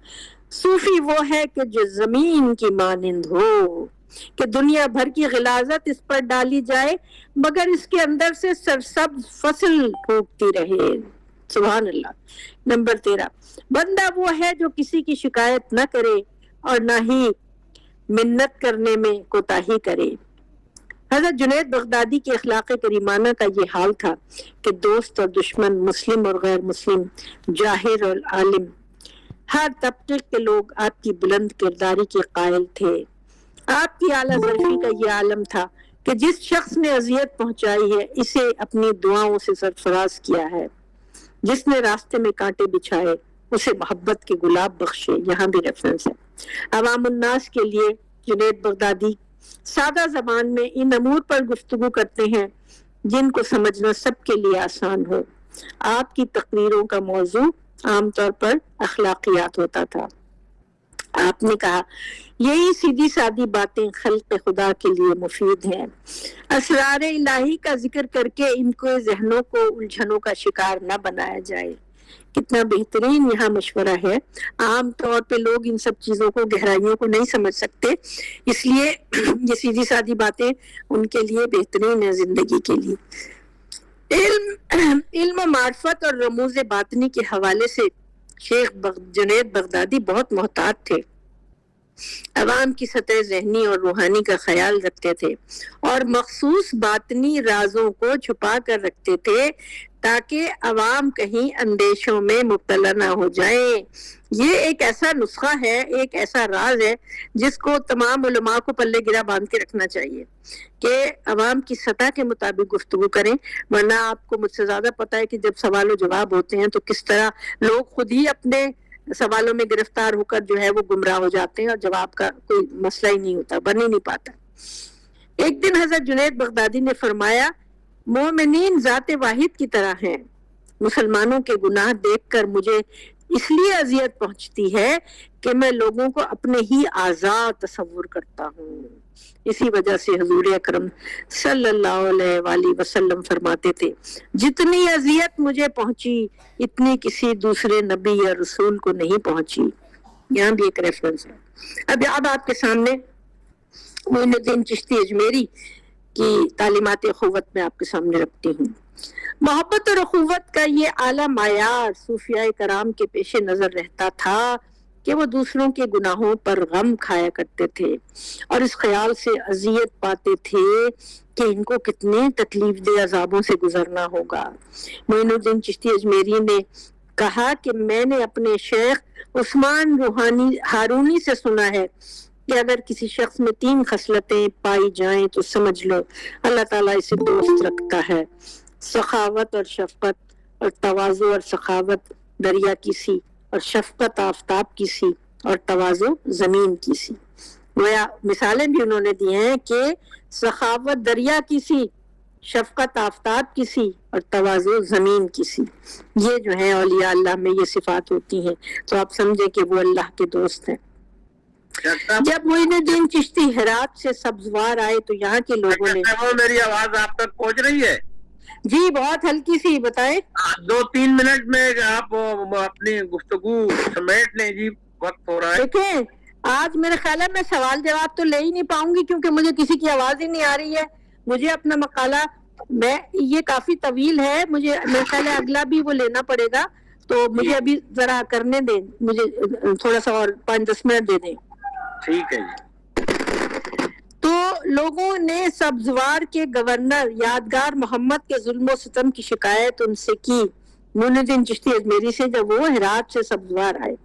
صوفی وہ ہے کہ جو زمین کی مانند ہو کہ دنیا بھر کی غلاظت اس پر ڈالی جائے مگر اس کے اندر سے سرسبز فصل پھوٹتی رہے۔ سبحان اللہ۔ نمبر 13 بندہ وہ ہے جو کسی کی شکایت نہ کرے اور نہ ہی منت کرنے میں کوتاہی کرے۔ حضرت جنید بغدادی کی اخلاق کریمانہ کا یہ حال تھا کہ دوست اور دشمن، مسلم اور غیر مسلم، جاہل اور عالم، ہر طبقے کے لوگ آپ کی بلند کرداری کے قائل تھے. آپ کی اعلیٰ ظرفی کا یہ عالم تھا کہ جس شخص نے اذیت پہنچائی ہے اسے اپنی دعاؤں سے سرفراز کیا ہے. جس نے راستے میں کانٹے بچھائے اسے محبت کے گلاب بخشے. یہاں بھی ریفرنس ہے. عوام الناس کے لیے جنید بغدادی سادہ زبان میں ان امور پر گفتگو کرتے ہیں جن کو سمجھنا سب کے لیے آسان ہو. آپ کی تقریروں کا موضوع عام طور پر اخلاقیات ہوتا تھا. آپ نے کہا یہی سیدھی سادی باتیں خلق خدا کے لیے مفید ہیں. اسرار الہی کا ذکر کر کے ان کو ذہنوں کو الجھنوں کا شکار نہ بنایا جائے. کتنا بہترین یہاں مشورہ ہے. عام طور پہ لوگ ان سب چیزوں کو گہرائیوں کو نہیں سمجھ سکتے, اس لیے یہ سیدھی سادی باتیں ان کے لیے بہترین ہے زندگی کے لیے. علم معرفت اور رموز باطنی کے حوالے سے شیخ جنید بغدادی بہت محتاط تھے. عوام کی سطح ذہنی اور روحانی کا خیال رکھتے تھے اور مخصوص باطنی رازوں کو چھپا کر رکھتے تھے تاکہ عوام کہیں اندیشوں میں مبتلا نہ ہو جائیں. یہ ایک ایسا نسخہ ہے, ایک ایسا راز ہے جس کو تمام علماء کو پلے گرا باندھ کے رکھنا چاہیے کہ عوام کی سطح کے مطابق گفتگو کریں. ورنہ آپ کو مجھ سے زیادہ پتہ ہے کہ جب سوال و جواب ہوتے ہیں تو کس طرح لوگ خود ہی اپنے سوالوں میں گرفتار ہو کر جو ہے وہ گمراہ ہو جاتے ہیں اور جواب کا کوئی مسئلہ ہی نہیں ہوتا, بن ہی نہیں پاتا. ایک دن حضرت جنید بغدادی نے فرمایا مومنین ذات واحد کی طرح ہیں. مسلمانوں کے گناہ دیکھ کر مجھے اس لیے اذیت پہنچتی ہے کہ میں لوگوں کو اپنے ہی آزاد تصور کرتا ہوں. اسی وجہ سے حضور اکرم صلی اللہ علیہ وآلہ وسلم فرماتے تھے جتنی اذیت مجھے پہنچی اتنی کسی دوسرے نبی یا رسول کو نہیں پہنچی. یہاں بھی ایک ریفرنس ہے. اب آپ کے سامنے معین الدین چشتی اجمیری کی تعلیمات اخوت میں آپ کے سامنے رکھتی ہوں. محبت اور اخوت کا یہ اعلیٰ معیار صوفیاء کرام کے پیش نظر رہتا تھا کہ وہ دوسروں کے گناہوں پر غم کھایا کرتے تھے اور اس خیال سے اذیت پاتے تھے کہ ان کو کتنے تکلیف دہ عذابوں سے گزرنا ہوگا. معین الدین چشتی اجمیری نے کہا کہ میں نے اپنے شیخ عثمان ہارونی سے سنا ہے کہ اگر کسی شخص میں 3 خصلتیں پائی جائیں تو سمجھ لو اللہ تعالیٰ اسے دوست رکھتا ہے. سخاوت اور شفقت, اور تواضع اور سخاوت دریا کی سی, اور شفقت آفتاب کی سی, اور تواضع زمین کی سی. گویا مثالیں بھی انہوں نے دی ہیں کہ سخاوت دریا کی سی, شفقت آفتاب کی سی, اور تواضع زمین کی سی. یہ جو ہے اولیاء اللہ میں یہ صفات ہوتی ہیں تو آپ سمجھیں کہ وہ اللہ کے دوست ہیں. جب معین الدین چشتی ہرات سے سبزوار آئے تو یہاں کے لوگوں نے میری آواز آپ تک پہنچ رہی ہے؟ جی بہت ہلکی سی, بتائیں. 2-3 منٹ میں آپ اپنی گفتگو سمیٹ لیں جی, وقت ہو رہا ہے. دیکھیں آج میرے خیال ہے میں سوال جواب تو لے ہی نہیں پاؤں گی کیونکہ مجھے کسی کی آواز ہی نہیں آ رہی ہے. مجھے اپنا مقالہ یہ کافی طویل ہے, مجھے میرے خیال ہے اگلا بھی وہ لینا پڑے گا, تو مجھے ابھی ذرا کرنے دیں, مجھے تھوڑا سا اور 5-10 منٹ دے دیں. ٹھیک ہے جی. تو لوگوں نے سبزوار کے گورنر یادگار محمد کے ظلم و ستم کی شکایت ان سے کی, معین الدین چشتی اجمیری سے, جب وہ ہرات سے سبزوار آئے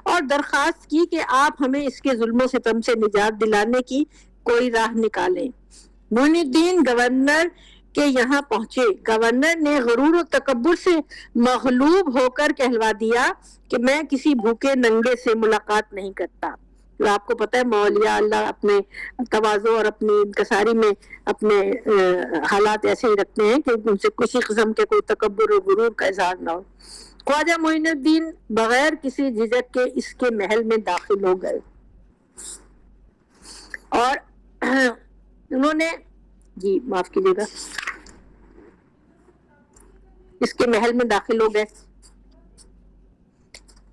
اور درخواست کی کہ آپ ہمیں اس کے ظلم و ستم سے نجات دلانے کی کوئی راہ نکالیں. معین الدین گورنر کے یہاں پہنچے. گورنر نے غرور و تکبر سے مغلوب ہو کر کہلوا دیا کہ میں کسی بھوکے ننگے سے ملاقات نہیں کرتا. آپ کو پتہ ہے اولیاء اللہ اپنے تواضع اور اپنی انکساری میں اپنے حالات ایسے ہی رکھتے ہیں کہ ان سے کسی قسم کے کوئی تکبر اور غرور کا اظہار نہ ہو. خواجہ معین الدین بغیر کسی جھجک کے اس کے محل میں داخل ہو گئے اور انہوں نے جی معاف کیجیے گا اس کے محل میں داخل ہو گئے.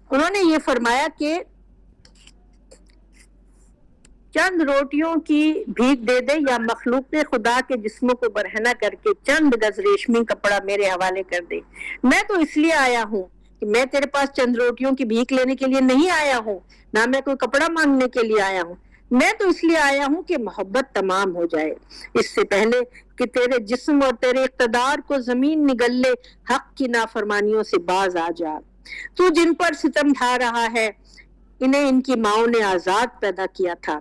انہوں نے یہ فرمایا کہ چند روٹیوں کی بھیک دے دے یا مخلوق خدا کے جسموں کو برہنہ کر کے چند گز ریشمی کپڑا میرے حوالے کر دے. میں تو اس لیے آیا ہوں کہ میں تیرے پاس چند روٹیوں کی بھیک لینے کے لیے نہیں آیا ہوں, نہ میں کوئی کپڑا مانگنے کے لیے آیا ہوں. میں تو اس لیے آیا ہوں کہ محبت تمام ہو جائے اس سے پہلے کہ تیرے جسم اور تیرے اقتدار کو زمین نگل لے, حق کی نافرمانیوں سے باز آ جا. تو جن پر ستم ڈھا رہا ہے انہیں ان کی ماؤں نے آزاد پیدا کیا تھا.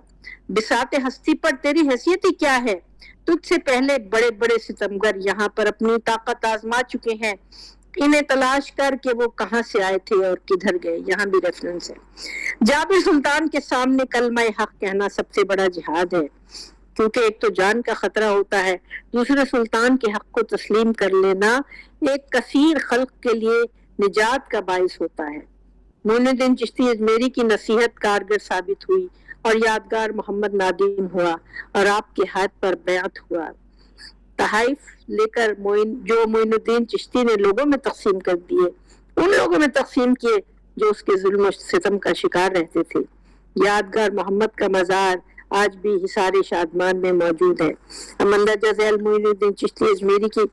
بساط ہستی پر تیری حیثیت ہی کیا ہے؟ تجھ سے پہلے بڑے بڑے ستمگر یہاں پر اپنی طاقت آزما چکے ہیں. انہیں تلاش کر کہ وہ کہاں سے آئے تھے اور کدھر گئے. یہاں بھی ریفرنس ہے. جابر سلطان کے سامنے کلمہ حق کہنا سب سے بڑا جہاد ہے، کیونکہ ایک تو جان کا خطرہ ہوتا ہے، دوسرے سلطان کے حق کو تسلیم کر لینا ایک کثیر خلق کے لیے نجات کا باعث ہوتا ہے. معین الدین چشتی اجمیری کی نصیحت کارگر ثابت ہوئی اور یادگار محمد نادم ہوا اور آپ کے ہاتھ پر بیعت ہوا. تحائف لے کر جو معین الدین چشتی نے لوگوں میں تقسیم کر دیے، ان لوگوں میں تقسیم کیے جو اس کے ظلم و ستم کا شکار رہتے تھے. یادگار محمد کا مزار آج بھی حصار شادمان میں موجود ہے. مندرجہ ذیل معین الدین چشتی اجمیری کی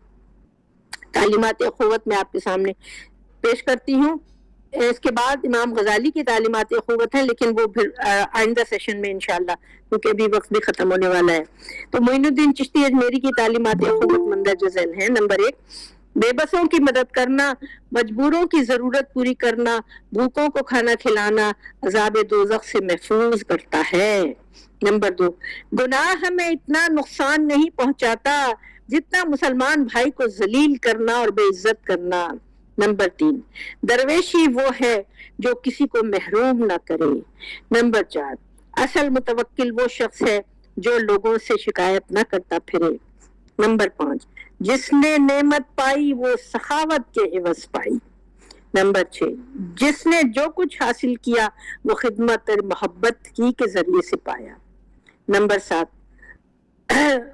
تعلیمات اخوت میں آپ کے سامنے پیش کرتی ہوں. اس کے بعد امام غزالی کی تعلیمات اخوت ہیں، لیکن وہ پھر آئندہ سیشن میں انشاءاللہ، کیونکہ ابھی وقت بھی ختم ہونے والا ہے. تو معین الدین چشتی اجمیری کی تعلیمات اخوت مندرجہ ذیل ہیں. نمبر 1، بے بسوں کی مدد کرنا، مجبوروں کی ضرورت پوری کرنا، بھوکوں کو کھانا کھلانا عذاب دوزخ سے محفوظ کرتا ہے. نمبر 2، گناہ ہمیں اتنا نقصان نہیں پہنچاتا جتنا مسلمان بھائی کو ذلیل کرنا اور بے عزت کرنا. نمبر 3، درویشی وہ ہے جو کسی کو محروم نہ کرے. نمبر 4، اصل متوکل وہ شخص ہے جو لوگوں سے شکایت نہ کرتا پھرے. نمبر 5، جس نے نعمت پائی وہ سخاوت کے عوض پائی. نمبر 6، جس نے جو کچھ حاصل کیا وہ خدمت اور محبت کی کے ذریعے سے پایا. نمبر 7،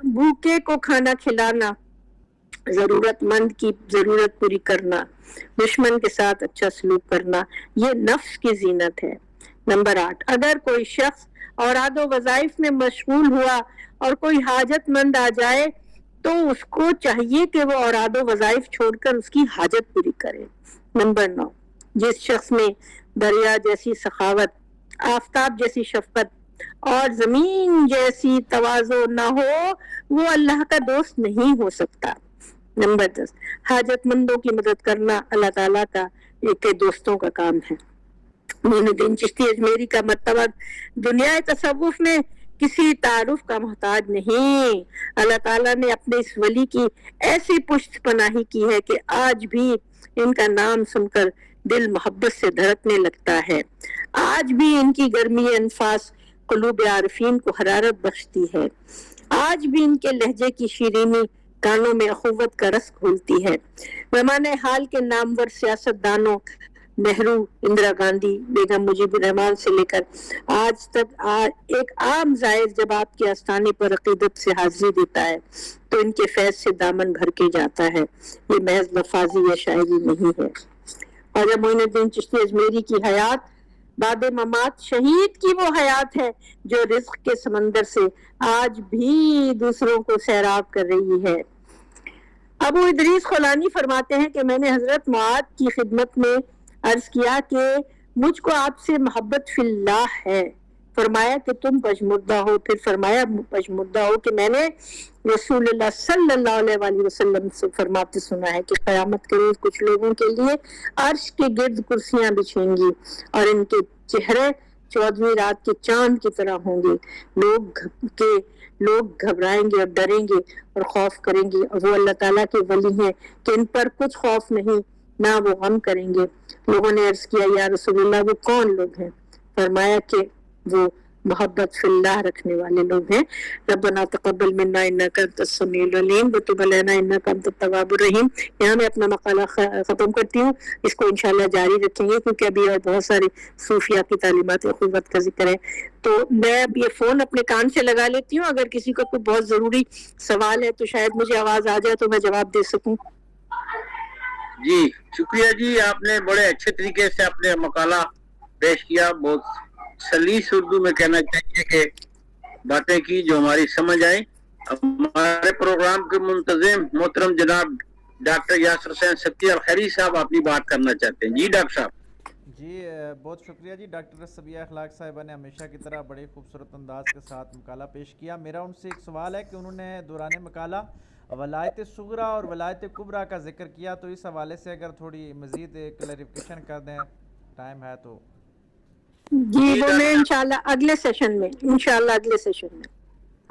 بھوکے کو کھانا کھلانا، ضرورت مند کی ضرورت پوری کرنا، دشمن کے ساتھ اچھا سلوک کرنا، یہ نفس کی زینت ہے. نمبر 8، اگر کوئی شخص اوراد و وظائف میں مشغول ہوا اور کوئی حاجت مند آ جائے تو اس کو چاہیے کہ وہ اوراد و وظائف چھوڑ کر اس کی حاجت پوری کرے. نمبر 9، جس شخص میں دریا جیسی سخاوت، آفتاب جیسی شفقت اور زمین جیسی تواضع نہ ہو وہ اللہ کا دوست نہیں ہو سکتا. نمبر 10، حاجت مندوں کی مدد کرنا اللہ تعالیٰ کا ایک دوستوں کا کام ہے. معین الدین چشتی اجمیری کا مرتبہ دنیا تصوف میں کسی تعارف کا محتاج نہیں. اللہ تعالیٰ نے اپنے اس ولی کی ایسی پشت پناہی کی ہے کہ آج بھی ان کا نام سن کر دل محبت سے دھڑکنے لگتا ہے. آج بھی ان کی گرمی انفاس قلوب عارفین کو حرارت بخشتی ہے. آج بھی ان کے لہجے کی شیرینی کانوں میں اخوت کا رس گھولتی ہے. زمانۂ حال کے نامور سیاست دانوں نہرو، اندرا گاندھی، بیگم مجیب الرحمان سے لے کر آج تک ایک عام زائر جب آپ کے آستانے پر عقیدت سے حاضری دیتا ہے تو ان کے فیض سے دامن بھر کے جاتا ہے. یہ محض لفاظی یا شاعری نہیں ہے. خواجہ معین الدین چشتی اجمیری کی حیات بعد ممات شہید کی وہ حیات ہے جو رزق کے سمندر سے آج بھی دوسروں کو سیراب کر رہی ہے. ابو ادریس خولانی فرماتے ہیں کہ میں نے حضرت معاذ کی خدمت میں عرض کیا کہ مجھ کو آپ سے محبت فی اللہ ہے. فرمایا کہ تم پشمردہ ہو. پھر فرمایا پشمردہ ہو کہ میں نے رسول اللہ صلی اللہ علیہ وآلہ وسلم سے فرماتے سنا ہے کہ قیامت کے روز کچھ لوگوں کے لیے عرش کے گرد کرسیاں بچھیں گی اور ان کے چہرے 14ویں رات کے چاند کی طرح ہوں گے. لوگ گھبرائیں گے اور ڈریں گے اور خوف کریں گے، اور وہ اللہ تعالیٰ کے ولی ہیں کہ ان پر کچھ خوف نہیں نہ وہ غم کریں گے. لوگوں نے عرض کیا یا رسول اللہ وہ کون لوگ ہیں؟ فرمایا کہ وہ محبت فی اللہ رکھنے والے لوگ ہیں. ربنا تقبل منا انک انت السمیع العلیم وتب علینا انک انت التواب الرحیم. یہاں میں اپنا مقالہ ختم کرتی ہوں. اس کو انشاءاللہ جاری رکھیں گے کیونکہ ابھی اور بہت سارے صوفیہ کی تعلیمات اخوت کا ذکر ہے. تو میں اب یہ فون اپنے کان سے لگا لیتی ہوں. اگر کسی کا کوئی بہت ضروری سوال ہے تو شاید مجھے آواز آ جائے تو میں جواب دے سکوں. جی شکریہ جی، آپ نے بڑے اچھے طریقے سے اپنے مقالہ پیش کیا. بہت سلیس اردو میں کہنا چاہیے کہ باتیں کی جو ہماری سمجھ آئیں. ہمارے پروگرام کے منتظم محترم جناب ڈاکٹر یاسر حسین ستیہ الخیری صاحب اپنی بات کرنا چاہتے ہیں. جی ڈاکٹر صاحب. جی بہت شکریہ جی. ڈاکٹر سبیہ اخلاق صاحبہ نے ہمیشہ کی طرح بڑے خوبصورت انداز کے ساتھ مقالہ پیش کیا. میرا ان سے ایک سوال ہے کہ انہوں نے دوران مقالہ ولایت صغریٰ اور ولایت کبریٰ کا ذکر کیا، تو اس حوالے سے اگر تھوڑی مزید کلیریفیکیشن کر دیں، ٹائم ہے تو۔ جی وہ میں انشاءاللہ اگلے سیشن میں، اگلے سیشن میں،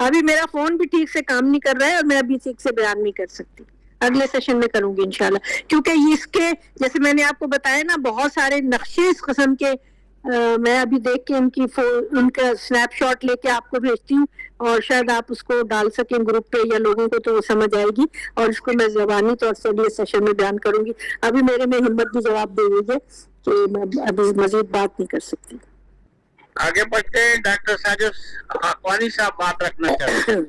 ابھی میرا فون بھی ٹھیک سے کام نہیں کر رہا ہے اور میں ابھی ٹھیک سے بیان نہیں کر سکتی، اگلے سیشن میں کروں گی انشاءاللہ، کیونکہ اس کے جیسے میں نے آپ کو بتایا نا بہت سارے نقشے اس قسم کے، میں ابھی دیکھ کے ان کا سنیپ شاٹ لے کے آپ کو بھیجتی ہوں اور شاید آپ اس کو ڈال سکیں گروپ پہ یا لوگوں کو تو وہ سمجھ آئے گی، اور اس کو میں زبانی طور سے اگلے سیشن میں بیان کروں گی۔ ابھی میرے میں ہمت بھی جواب دے دیجیے کہ میں ابھی مزید بات نہیں کر سکتی۔ آگے بڑھتے ہیں، ڈاکٹر ساجد حقانی صاحب بات رکھنا چاہتے ہیں۔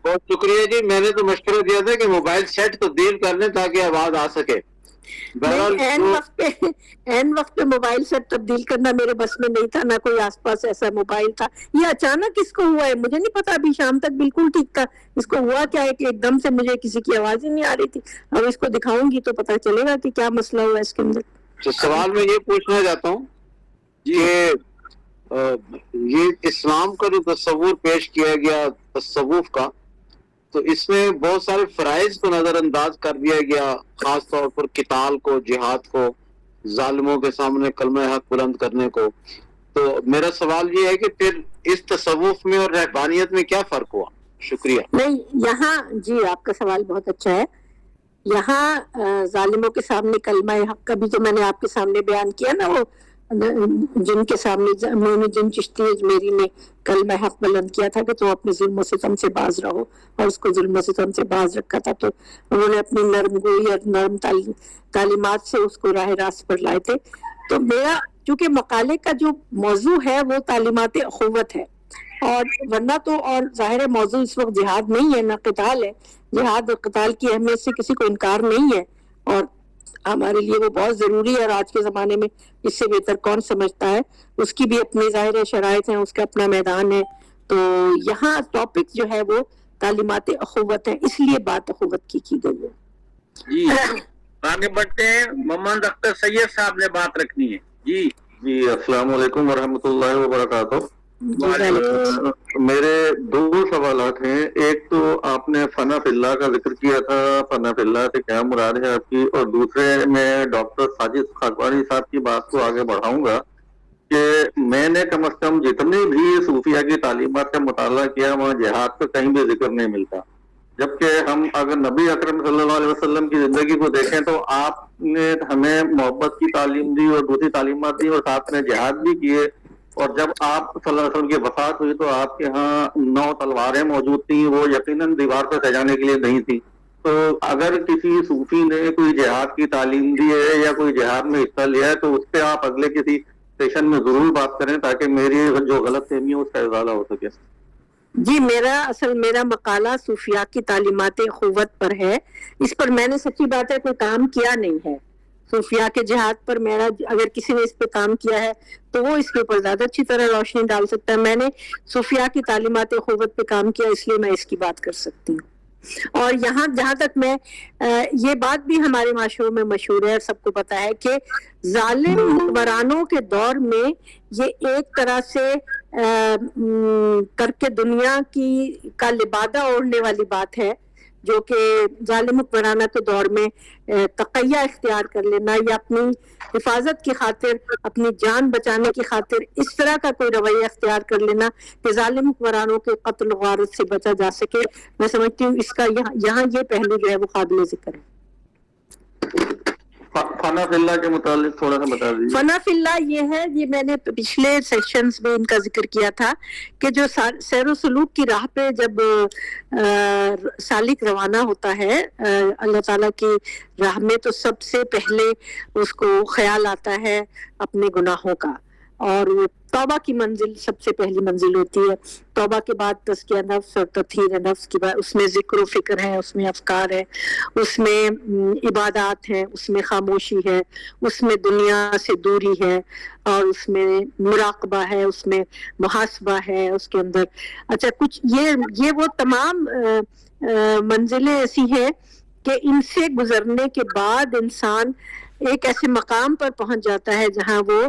بہت شکریہ جی، میں نے تو مشورہ دیا تھا کہ موبائل سیٹ تبدیل کر لیں تاکہ آواز آ سکے۔ این وقت پہ موبائل سیٹ تبدیل کرنا میرے بس میں نہیں تھا، نہ کوئی آس پاس ایسا موبائل تھا، یہ اچانک اس کو ہوا ہے، مجھے نہیں پتا، ابھی شام تک بالکل ٹھیک تھا، اس کو ہوا کیا ہے کہ ایک دم سے مجھے کسی کی آواز ہی نہیں آ رہی تھی، اب اس کو دکھاؤں گی تو پتا چلے گا کہ کیا مسئلہ ہوا اس کے اندر۔ تو سوال میں یہ پوچھنا چاہتا ہوں کہ یہ اسلام کا جو تصور پیش کیا گیا تصوف کا، تو اس میں بہت سارے فرائض کو نظر انداز کر دیا گیا، خاص طور پر قتال کو، جہاد کو، ظالموں کے سامنے کلمہ حق بلند کرنے کو۔ تو میرا سوال یہ ہے کہ پھر اس تصوف میں اور رہبانیت میں کیا فرق ہوا؟ شکریہ۔ نہیں، یہاں جی آپ کا سوال بہت اچھا ہے، یہاں ظالموں کے سامنے کلمہ حق کا بھی جو میں نے آپ کے سامنے بیان کیا نا، وہ جن کے سامنے جن چشتی اجمیری نے کلمہ حق بلند کیا تھا کہ تم اپنے ظلم و ستم سے باز رہو، اور اس کو ظلم و ستم سے باز رکھا تھا، تو انہوں نے اپنی نرم گوئی اور نرم تعلیمات سے اس کو راہ راست پر لائے تھے۔ تو میرا چونکہ مقالے کا جو موضوع ہے وہ تعلیمات اخوت ہے، اور ورنہ تو اور ظاہر موضوع اس وقت جہاد نہیں ہے، نہ قتال ہے، جہاد اور قتال کی اہمیت سے کسی کو انکار نہیں ہے، اور ہمارے لیے وہ بہت ضروری ہے، اور آج کے زمانے میں اس سے بہتر کون سمجھتا ہے، اس کی بھی اپنی ظاہر شرائط ہیں، اس کا اپنا میدان ہے۔ تو یہاں ٹاپک جو ہے وہ تعلیمات اخوت ہے، اس لیے بات اخوت کی گئی ہے۔ جی آگے بڑھتے ہیں، محمد اختر سید صاحب نے بات رکھنی ہے۔ جی السلام علیکم ورحمۃ اللہ وبرکاتہ۔ میرے دو سوالات ہیں، ایک تو آپ نے فنا فی اللہ کا ذکر کیا تھا، فنا فی اللہ سے کیا مراد ہے آپ کی، اور دوسرے میں ڈاکٹر ساجد حقانی صاحب کی بات کو آگے بڑھاؤں گا کہ میں نے کم از کم جتنے بھی صوفیہ کی تعلیمات کا مطالعہ کیا وہاں جہاد کا کہیں بھی ذکر نہیں ملتا، جبکہ ہم اگر نبی اکرم صلی اللہ علیہ وسلم کی زندگی کو دیکھیں تو آپ نے ہمیں محبت کی تعلیم دی اور دوسری تعلیمات دی اور ساتھ میں جہاد بھی کیے، اور جب آپ صلی اللہ علیہ وسلم کی وفات ہوئی تو آپ کے ہاں 9 تلواریں موجود تھیں، وہ یقیناً دیوار پہ سجانے کے لیے نہیں تھی۔ تو اگر کسی صوفی نے کوئی جہاد کی تعلیم دی ہے یا کوئی جہاد میں حصہ لیا ہے تو اس پہ آپ اگلے کسی سیشن میں ضرور بات کریں تاکہ میری جو غلط فہمی ہے اس کا ازالہ ہو سکے۔ جی میرا مقالہ صوفیاء کی تعلیمات اخوت پر ہے، اس پر میں نے سچی بات ہے کوئی کام کیا نہیں ہے، صوفیاء کے جہاد پر میرا اگر کسی نے اس پہ کام کیا ہے تو وہ اس کے اوپر زیادہ اچھی طرح روشنی ڈال سکتا ہے، میں نے صوفیاء کی تعلیمات اخوت پہ کام کیا، اس لیے میں اس کی بات کر سکتی ہوں۔ اور یہاں جہاں تک میں یہ بات بھی ہمارے معاشروں میں مشہور ہے اور سب کو پتا ہے کہ ظالم حکمرانوں کے دور میں یہ ایک طرح سے کر کے دنیا کا لبادہ اوڑھنے والی بات ہے، جو کہ ظالم حکمرانہ کے دور میں تقیہ اختیار کر لینا یا اپنی حفاظت کی خاطر، اپنی جان بچانے کی خاطر اس طرح کا کوئی رویہ اختیار کر لینا کہ ظالم حکمرانوں کے قتل و غارت سے بچا جا سکے، میں سمجھتی ہوں اس کا یہاں یہ پہلو جو ہے وہ قابل ذکر ہے۔ فنا فی اللہ کے متعلق تھوڑا سا بتا دیجیے۔ فنا فی اللہ یہ ہے، یہ میں نے پچھلے سیشنز میں ان کا ذکر کیا تھا کہ جو سیر و سلوک کی راہ پہ جب سالک روانہ ہوتا ہے اللہ تعالیٰ کی راہ میں، تو سب سے پہلے اس کو خیال آتا ہے اپنے گناہوں کا، اور توبہ کی منزل سب سے پہلی منزل ہوتی ہے۔ توبہ کے بعد تزکیہ نفس اور تطہیر نفس کی بات، اس میں ذکر و فکر ہے، اس میں افکار ہے، اس میں عبادات ہیں، اس میں خاموشی ہے، اس میں دنیا سے دوری ہے، اور اس میں مراقبہ ہے، اس میں محاسبہ ہے، اس کے اندر اچھا کچھ یہ وہ تمام منزلیں ایسی ہیں کہ ان سے گزرنے کے بعد انسان ایک ایسے مقام پر پہنچ جاتا ہے جہاں وہ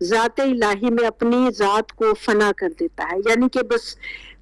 ذات الہی میں اپنی ذات کو فنا کر دیتا ہے، یعنی کہ بس